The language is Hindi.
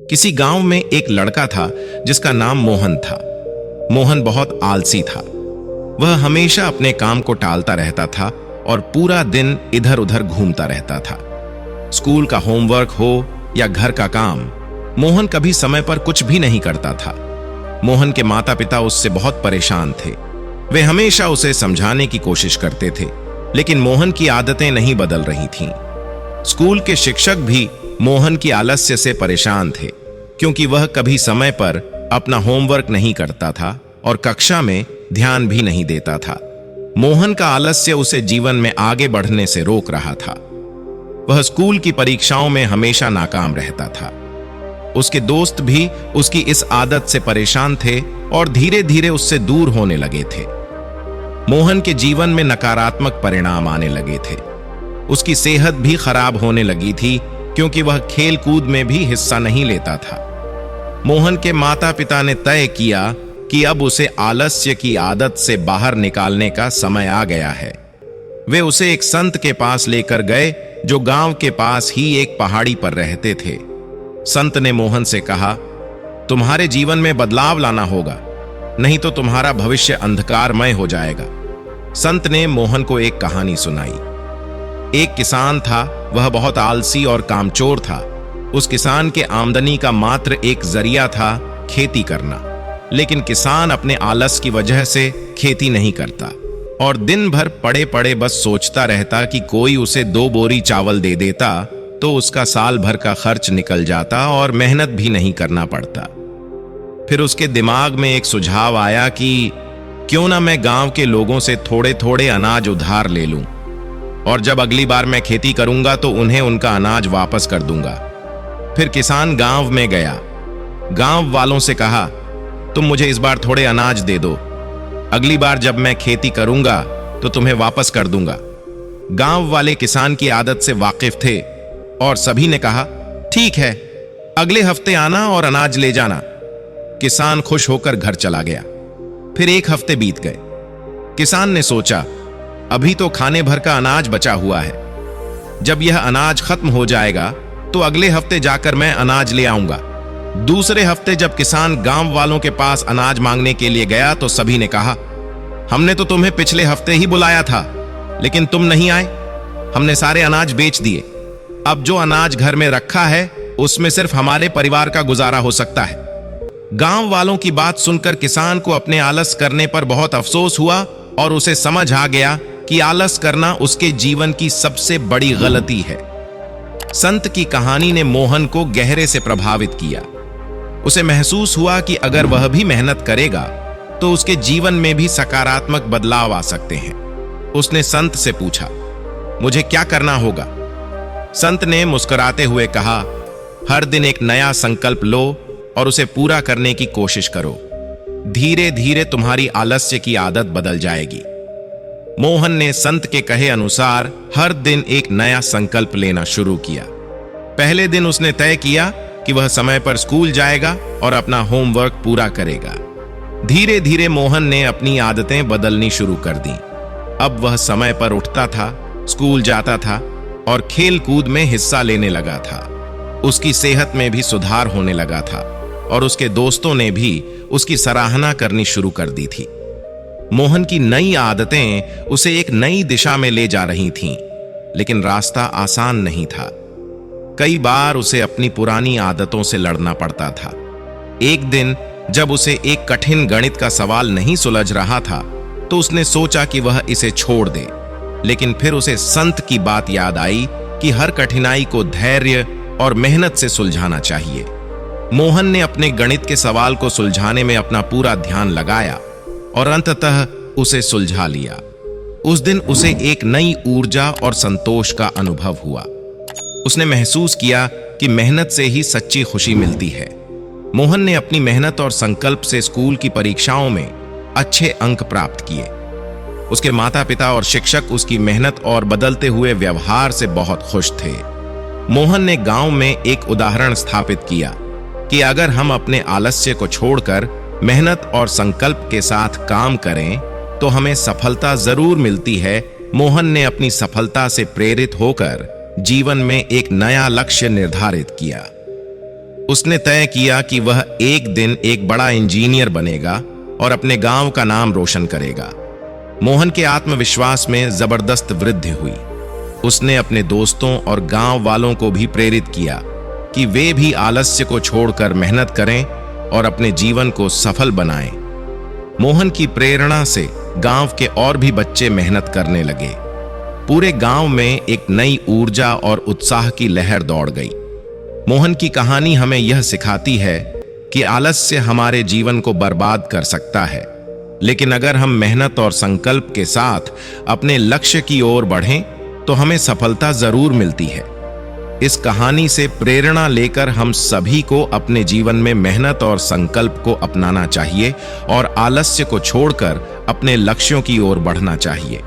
किसी गांव में एक लड़का था जिसका नाम मोहन था। मोहन बहुत आलसी था। वह हमेशा अपने काम को टालता रहता था और पूरा दिन इधर उधर घूमता रहता था। स्कूल का होमवर्क हो या घर का काम, मोहन कभी समय पर कुछ भी नहीं करता था। मोहन के माता पिता उससे बहुत परेशान थे। वे हमेशा उसे समझाने की कोशिश करते थे, लेकिन मोहन की आदतें नहीं बदल रही थीं। स्कूल के शिक्षक भी मोहन की आलस्य से परेशान थे, क्योंकि वह कभी समय पर अपना होमवर्क नहीं करता था और कक्षा में ध्यान भी नहीं देता था। मोहन का आलस्य उसे जीवन में आगे बढ़ने से रोक रहा था। वह स्कूल की परीक्षाओं में हमेशा नाकाम रहता था। उसके दोस्त भी उसकी इस आदत से परेशान थे और धीरे धीरे उससे दूर होने लगे थे। मोहन के जीवन में नकारात्मक परिणाम आने लगे थे। उसकी सेहत भी खराब होने लगी थी, क्योंकि वह खेल कूद में भी हिस्सा नहीं लेता था। मोहन के माता पिता ने तय किया कि अब उसे आलस्य की आदत से बाहर निकालने का समय आ गया है। वे उसे एक संत के पास लेकर गए, जो गांव के पास ही एक पहाड़ी पर रहते थे। संत ने मोहन से कहा, तुम्हारे जीवन में बदलाव लाना होगा, नहीं तो तुम्हारा भविष्य अंधकारमय हो जाएगा। संत ने मोहन को एक कहानी सुनाई। एक किसान था। वह बहुत आलसी और कामचोर था। उस किसान के आमदनी का मात्र एक जरिया था खेती करना, लेकिन किसान अपने आलस की वजह से खेती नहीं करता और दिन भर पड़े पड़े बस सोचता रहता कि कोई उसे 2 बोरी चावल दे देता तो उसका साल भर का खर्च निकल जाता और मेहनत भी नहीं करना पड़ता। फिर उसके दिमाग में एक सुझाव आया कि क्यों ना मैं गांव के लोगों से थोड़े थोड़े अनाज उधार ले लूं, और जब अगली बार मैं खेती करूंगा तो उन्हें उनका अनाज वापस कर दूंगा। फिर किसान गांव में गया। गांव वालों से कहा, तुम मुझे इस बार थोड़े अनाज दे दो, अगली बार जब मैं खेती करूंगा तो तुम्हें वापस कर दूंगा। गांव वाले किसान की आदत से वाकिफ थे और सभी ने कहा, ठीक है, अगले हफ्ते आना और अनाज ले जाना। किसान खुश होकर घर चला गया। फिर 1 हफ्ते बीत गए। किसान ने सोचा, अभी तो खाने भर का अनाज बचा हुआ है। जब यह अनाज खत्म हो जाएगा तो अगले हफ्ते जाकर मैं अनाज ले आऊंगा। दूसरे हफ्ते जब किसान गांव वालों के पास अनाज मांगने के लिए गया तो सभी ने कहा, हमने तो तुम्हें पिछले हफ्ते ही बुलाया था, लेकिन तुम नहीं आए। हमने सारे अनाज बेच दिए। अब जो अनाज घर में रखा है उसमें सिर्फ हमारे परिवार का गुजारा हो सकता है। गांव वालों की बात सुनकर किसान को अपने आलस करने पर बहुत अफसोस हुआ और उसे समझ आ गया कि आलस करना उसके जीवन की सबसे बड़ी गलती है। संत की कहानी ने मोहन को गहरे से प्रभावित किया। उसे महसूस हुआ कि अगर वह भी मेहनत करेगा तो उसके जीवन में भी सकारात्मक बदलाव आ सकते हैं। उसने संत से पूछा, मुझे क्या करना होगा? संत ने मुस्कुराते हुए कहा, हर दिन एक नया संकल्प लो और उसे पूरा करने की कोशिश करो। धीरे धीरे तुम्हारी आलस्य की आदत बदल जाएगी। मोहन ने संत के कहे अनुसार हर दिन एक नया संकल्प लेना शुरू किया। पहले दिन उसने तय किया कि वह समय पर स्कूल जाएगा और अपना होमवर्क पूरा करेगा। धीरे धीरे मोहन ने अपनी आदतें बदलनी शुरू कर दी। अब वह समय पर उठता था, स्कूल जाता था और खेल कूद में हिस्सा लेने लगा था। उसकी सेहत में भी सुधार होने लगा था और उसके दोस्तों ने भी उसकी सराहना करनी शुरू कर दी थी। मोहन की नई आदतें उसे एक नई दिशा में ले जा रही थीं, लेकिन रास्ता आसान नहीं था। कई बार उसे अपनी पुरानी आदतों से लड़ना पड़ता था। एक दिन जब उसे एक कठिन गणित का सवाल नहीं सुलझ रहा था तो उसने सोचा कि वह इसे छोड़ दे, लेकिन फिर उसे संत की बात याद आई कि हर कठिनाई को धैर्य और मेहनत से सुलझाना चाहिए। मोहन ने अपने गणित के सवाल को सुलझाने में अपना पूरा ध्यान लगाया और अंततः उसे सुलझा लिया। उस दिन उसे एक नई ऊर्जा और संतोष का अनुभव हुआ। उसने महसूस किया कि मेहनत से ही सच्ची खुशी मिलती है। मोहन ने अपनी मेहनत और संकल्प से स्कूल की परीक्षाओं में अच्छे अंक प्राप्त किए। उसके माता पिता और शिक्षक उसकी मेहनत और बदलते हुए व्यवहार से बहुत खुश थे। मोहन ने गांव में एक उदाहरण स्थापित किया कि अगर हम अपने आलस्य को छोड़कर मेहनत और संकल्प के साथ काम करें तो हमें सफलता जरूर मिलती है। मोहन ने अपनी सफलता से प्रेरित होकर जीवन में एक नया लक्ष्य निर्धारित किया। उसने तय किया कि वह एक दिन एक बड़ा इंजीनियर बनेगा और अपने गांव का नाम रोशन करेगा। मोहन के आत्मविश्वास में जबरदस्त वृद्धि हुई। उसने अपने दोस्तों और गांव वालों को भी प्रेरित किया कि वे भी आलस्य को छोड़कर मेहनत करें और अपने जीवन को सफल बनाएं। मोहन की प्रेरणा से गांव के और भी बच्चे मेहनत करने लगे। पूरे गांव में एक नई ऊर्जा और उत्साह की लहर दौड़ गई। मोहन की कहानी हमें यह सिखाती है कि आलस्य हमारे जीवन को बर्बाद कर सकता है, लेकिन अगर हम मेहनत और संकल्प के साथ अपने लक्ष्य की ओर बढ़ें तो हमें सफलता जरूर मिलती है। इस कहानी से प्रेरणा लेकर हम सभी को अपने जीवन में मेहनत और संकल्प को अपनाना चाहिए और आलस्य को छोड़कर अपने लक्ष्यों की ओर बढ़ना चाहिए।